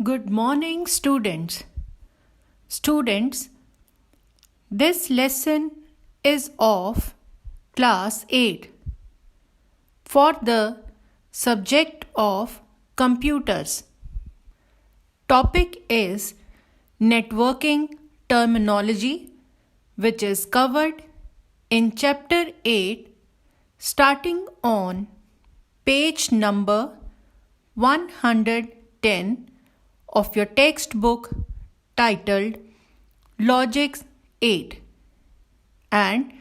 Good morning, students. Students, this lesson is of class 8 for the subject of computers. Topic is networking terminology, which is covered in chapter 8 starting on page number 110 of your textbook titled Logics 8 and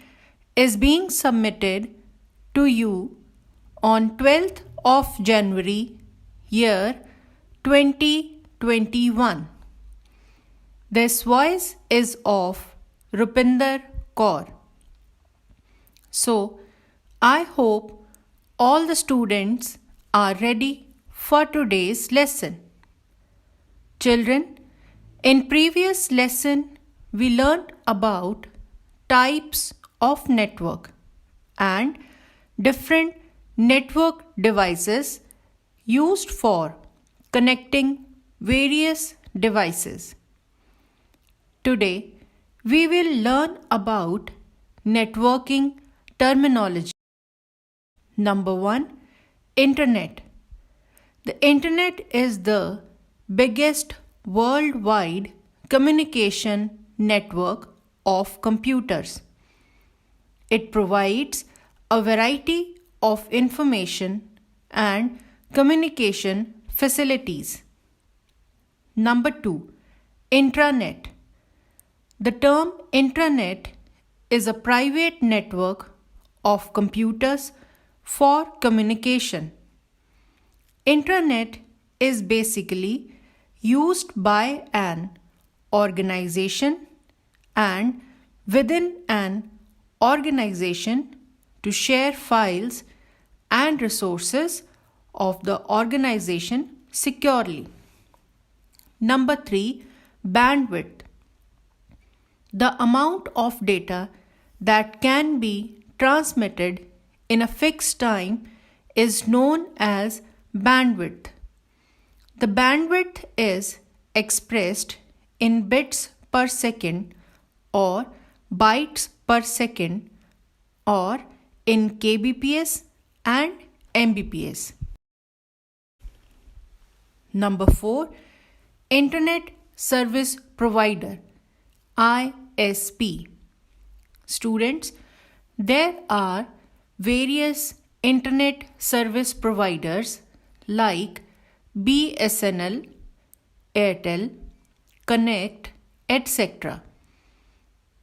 is being submitted to you on 12th of January year 2021. This voice is of Rupinder Kaur. So, I hope all the students are ready for today's lesson. Children, in previous lesson we learned about types of network and different network devices used for connecting various devices. Today we will learn about networking terminology. Number 1, Internet. The Internet is the biggest worldwide communication network of computers. It provides a variety of information and communication facilities. Number 2, Intranet. The term intranet is a private network of computers for communication. Intranet is basically used by an organization and within an organization to share files and resources of the organization securely. Number 3, bandwidth. The amount of data that can be transmitted in a fixed time is known as bandwidth. The bandwidth is expressed in bits per second or bytes per second or in kbps and mbps. Number 4, Internet Service Provider ISP. Students, there are various internet service providers like BSNL, Airtel, Connect, etc.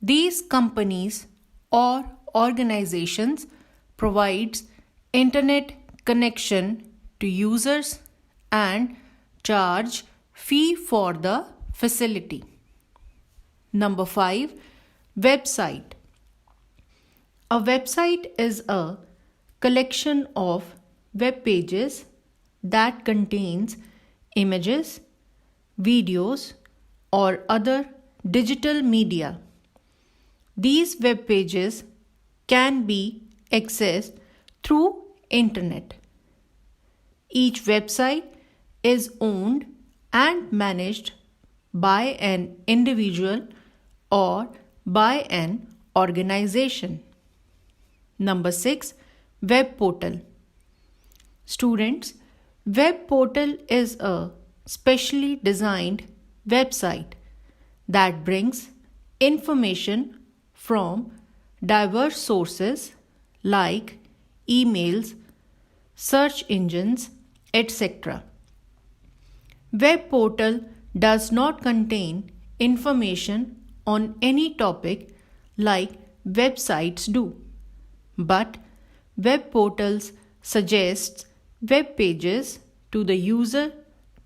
These companies or organizations provides internet connection to users and charge fee for the facility. Number 5, website. A website is a collection of web pages that contains images, videos, or other digital media. These web pages can be accessed through internet. Each website is owned and managed by an individual or by an organization. Number 6, web portal. Students, web portal is a specially designed website that brings information from diverse sources like emails, search engines, etc. Web portal does not contain information on any topic like websites do, but web portals suggests web pages to the user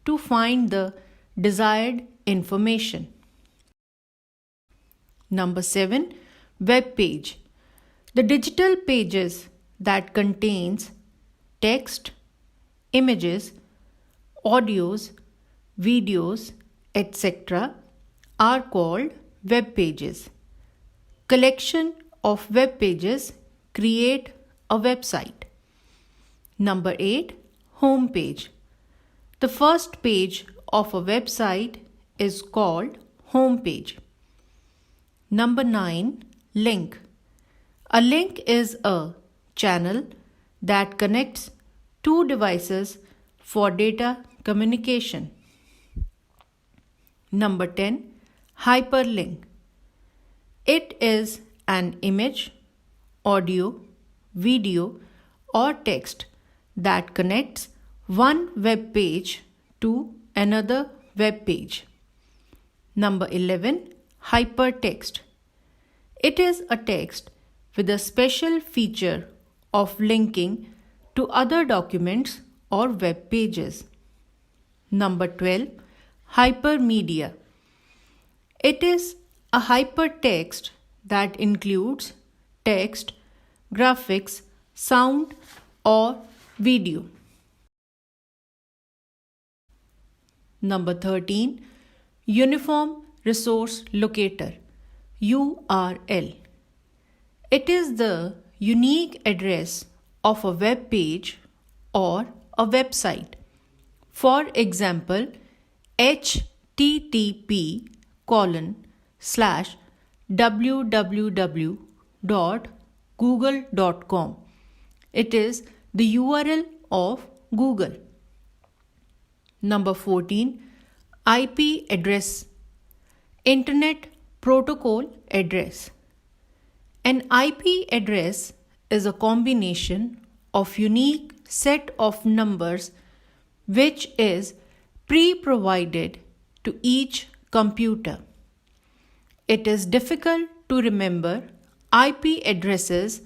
to find the desired information. Number 7, web page. The digital pages that contains text, images, audios, videos, etc. are called web pages. Collection of web pages create a website. Number 8, home page. The first page of a website is called home page. Number 9. Link. A link is a channel that connects two devices for data communication. Number 10. Hyperlink. It is an image, audio, video, or text that connects one web page to another web page. Number 11. Hypertext. It is a text with a special feature of linking to other documents or web pages. Number 12. Hypermedia. It is a hypertext that includes text, graphics, sound, or video. Number 13. Uniform Resource Locator URL. It is the unique address of a web page or a website. For example, http://www.google.com. It is the URL of Google. Number 14. IP address. Internet Protocol Address. An IP address is a combination of unique set of numbers which is pre-provided to each computer. It is difficult to remember IP addresses.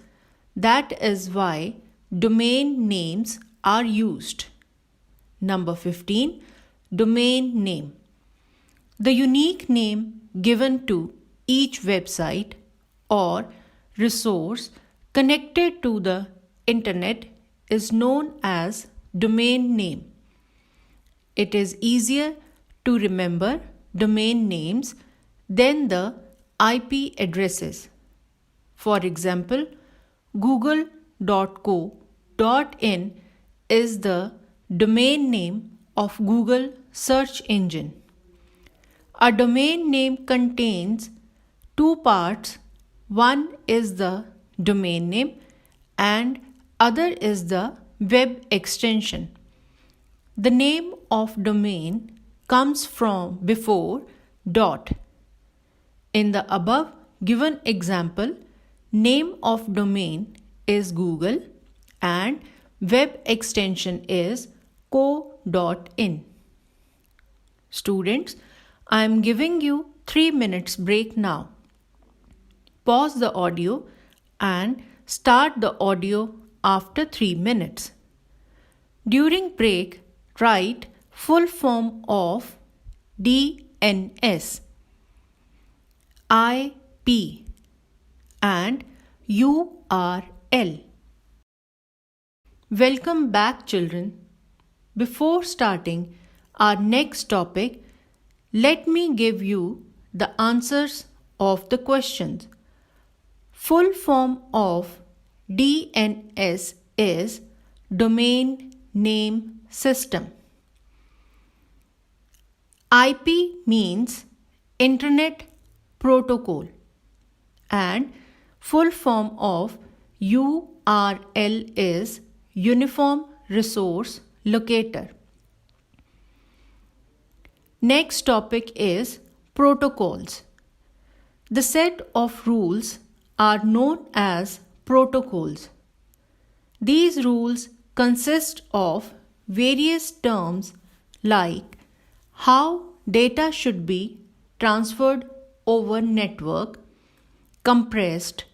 That is why domain names are used. Number 15. Domain name. The unique name given to each website or resource connected to the internet is known as domain name. It is easier to remember domain names than the IP addresses. For example, google.co.in is the domain name of Google search engine. A domain name contains two parts. One is the domain name and other is the web extension. The name of domain comes from before dot. In the above given example, name of domain is Google and web extension is co.in. Students, I am giving you 3 minutes break now. Pause the audio and start the audio after 3 minutes. During break, write full form of DNS, IP and URL. Welcome back, children. Before starting our next topic, let me give you the answers of the questions. Full form of DNS is Domain Name System. IP means Internet Protocol and full form of URL is Uniform Resource Locator. Next topic is protocols. The set of rules are known as protocols. These rules consist of various terms like how data should be transferred over network, compressed,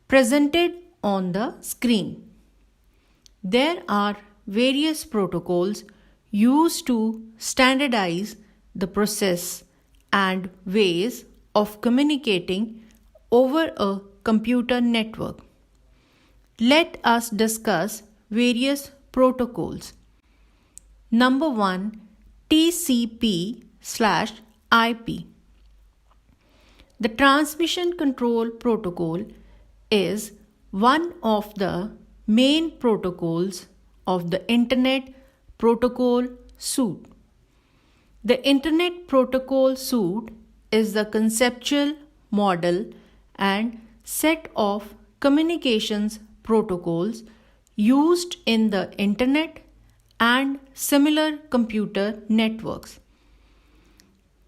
presented on the screen. There are various protocols used to standardize the process and ways of communicating over a computer network. Let us discuss various protocols. Number 1, TCP/IP. The Transmission Control Protocol is one of the main protocols of the Internet Protocol suite. The Internet Protocol Suite is the conceptual model and set of communications protocols used in the Internet and similar computer networks.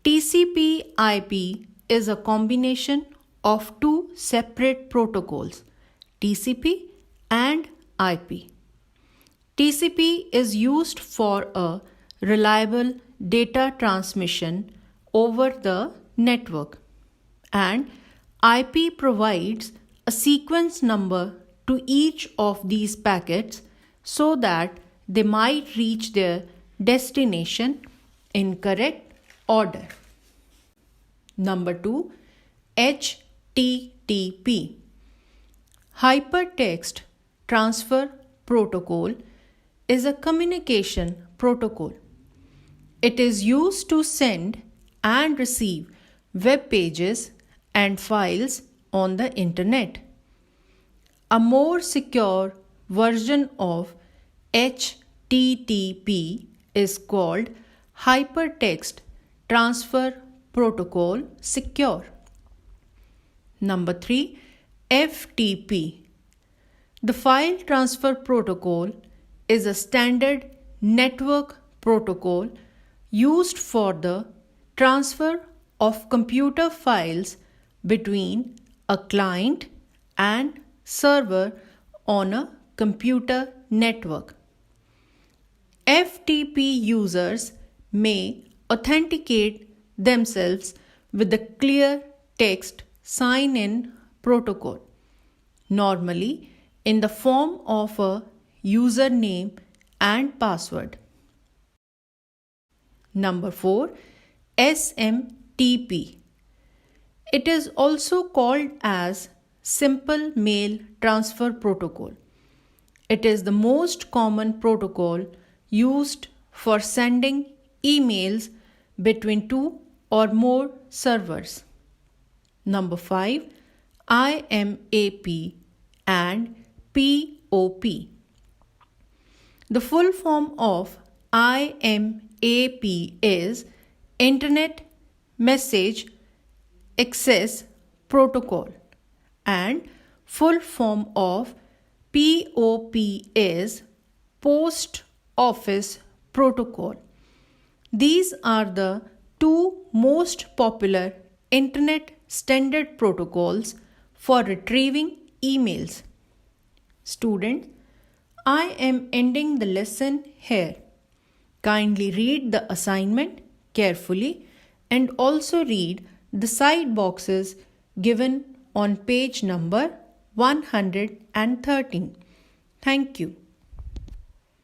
TCP/IP is a combination of two separate protocols, TCP and IP. TCP is used for a reliable data transmission over the network, and IP provides a sequence number to each of these packets so that they might reach their destination in correct order. Number 2, HTTP. Hypertext Transfer Protocol is a communication protocol. It is used to send and receive web pages and files on the internet. A more secure version of HTTP is called Hypertext Transfer Protocol Secure. Number 3, FTP. The File Transfer Protocol is a standard network protocol used for the transfer of computer files between a client and server on a computer network. FTP users may authenticate themselves with the clear text sign-in protocol, normally in the form of a username and password. Number 4, SMTP. It is also called as Simple Mail Transfer Protocol. It is the most common protocol used for sending emails between two or more servers. Number 5, IMAP and POP. The full form of IMAP is Internet Message Access Protocol, and full form of POP is Post Office Protocol. These are the two most popular Internet standard protocols for retrieving emails. Students, I am ending the lesson here. Kindly read the assignment carefully and also read the side boxes given on page number 113. Thank you.